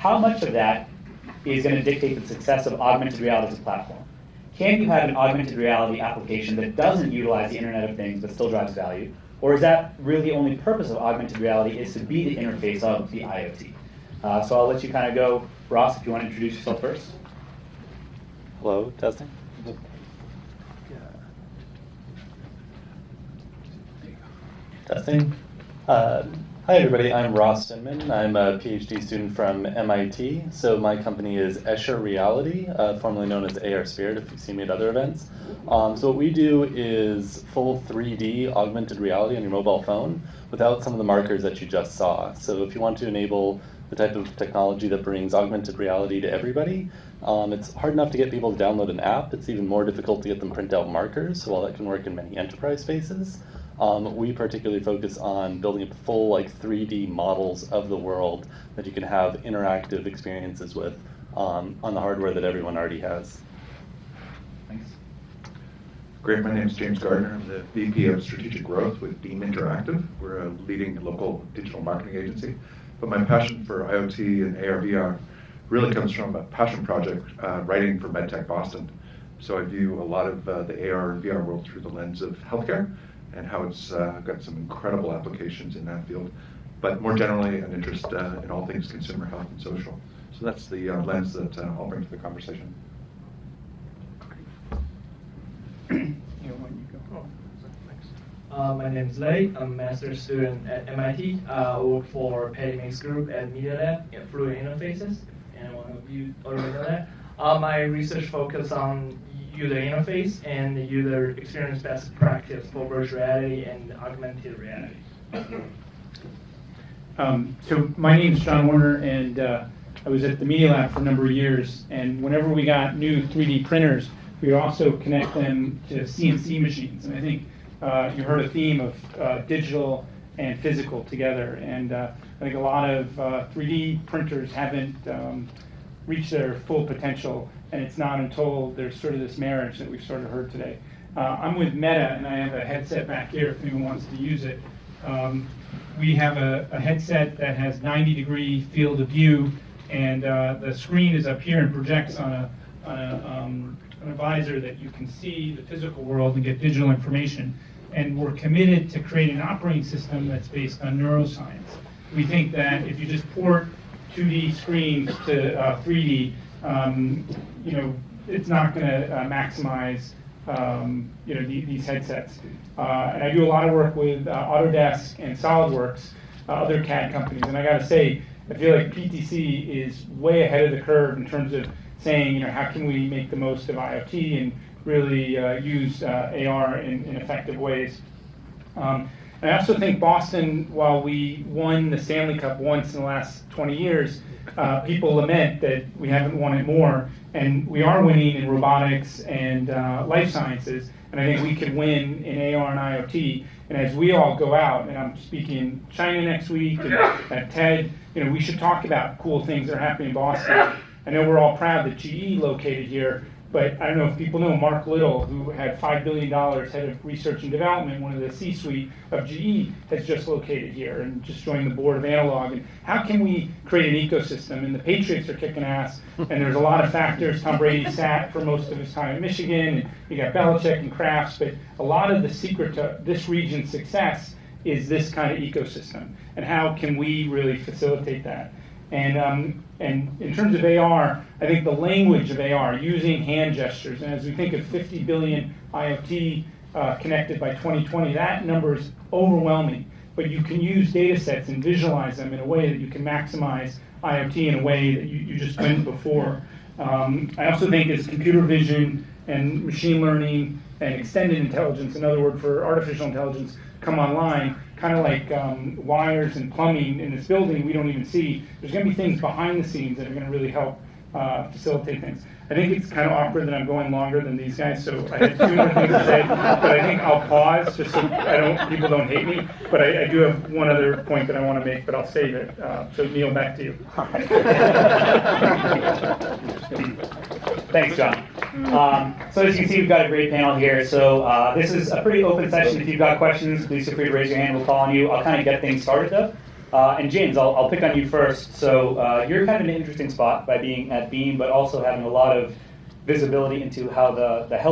how much of that is going to dictate the success of augmented reality as a platform? Can you have an augmented reality application that doesn't utilize the Internet of Things but still drives value? Or is that really the only purpose of augmented reality is to be the interface of the IoT? So I'll let you kind of go. Ross, if you want to introduce yourself first. Hello, testing. Testing. Hi everybody, I'm Ross Sinman. I'm a PhD student from MIT. So my company is Escher Reality, formerly known as AR Spirit, if you've seen me at other events. So what we do is full 3D augmented reality on your mobile phone without some of the markers that you just saw. So if you want to enable the type of technology that brings augmented reality to everybody, it's hard enough to get people to download an app. It's even more difficult to get them print out markers. So while that can work in many enterprise spaces, we particularly focus on building up full 3D models of the world that you can have interactive experiences with on the hardware that everyone already has. Thanks. Great, my name is James Gardner. I'm the VP of Strategic Growth with Beam Interactive. We're a leading local digital marketing agency. But my passion for IoT and AR/VR really comes from a passion project writing for MedTech Boston. So I view a lot of the AR and VR world through the lens of healthcare and how it's got some incredible applications in that field, but more generally an interest in all things consumer health and social. So that's the lens that I'll bring to the conversation. My name is Lei. I'm a master's student at MIT. I work for Patty Ming's group at Meetup in Fluid Interfaces, and one of you already know that. My research focuses on user interface and the user experience best practice for virtual reality and augmented reality. So my name is John Warner, and I was at the Media Lab for a number of years. And whenever we got new 3D printers, we would also connect them to CNC machines. And I think you heard a theme of digital and physical together. And I think a lot of 3D printers haven't reached their full potential. And it's not until there's sort of this marriage that we've sort of heard today. I'm with Meta, and I have a headset back here if anyone wants to use it. We have a headset that has 90-degree field of view, and the screen is up here and projects on an visor that you can see the physical world and get digital information. And we're committed to creating an operating system that's based on neuroscience. We think that if you just port 2D screens to 3D, it's not going to maximize these headsets. And I do a lot of work with Autodesk and SolidWorks, other CAD companies. And I got to say, I feel like PTC is way ahead of the curve in terms of saying, how can we make the most of IoT and really use AR in effective ways. And I also think Boston, while we won the Stanley Cup once in the last 20 years, people lament that we haven't won it more. And we are winning in robotics and life sciences. And I think we could win in AR and IoT. And as we all go out, and I'm speaking in China next week and at TED, we should talk about cool things that are happening in Boston. I know we're all proud that GE located here, but I don't know if people know Mark Little, who had $5 billion head of research and development, one of the C-suite of GE, has just located here and just joined the board of Analog. And how can we create an ecosystem? And the Patriots are kicking ass, and there's a lot of factors. Tom Brady sat for most of his time in Michigan, and you got Belichick and Crafts, but a lot of the secret to this region's success is this kind of ecosystem. And how can we really facilitate that? And in terms of AR, I think the language of AR, using hand gestures, and as we think of 50 billion IoT connected by 2020, that number is overwhelming. But you can use data sets and visualize them in a way that you can maximize IoT in a way that you just couldn't before. I also think as computer vision and machine learning and extended intelligence, another word for artificial intelligence, come online, kind of like wires and plumbing in this building we don't even see. There's going to be things behind the scenes that are going to really help facilitate things. I think it's kind of awkward that I'm going longer than these guys, so I had 2 more things to say, but I think I'll pause just so people don't hate me. But I do have one other point that I want to make, but I'll save it. So Neil, back to you. Thanks, John. So as you can see, we've got a great panel here. So this is a pretty open session. If you've got questions, please feel free to raise your hand. We'll call on you. I'll kind of get things started, though. And James, I'll pick on you first. So you're kind of in an interesting spot by being at Beam, but also having a lot of visibility into how the health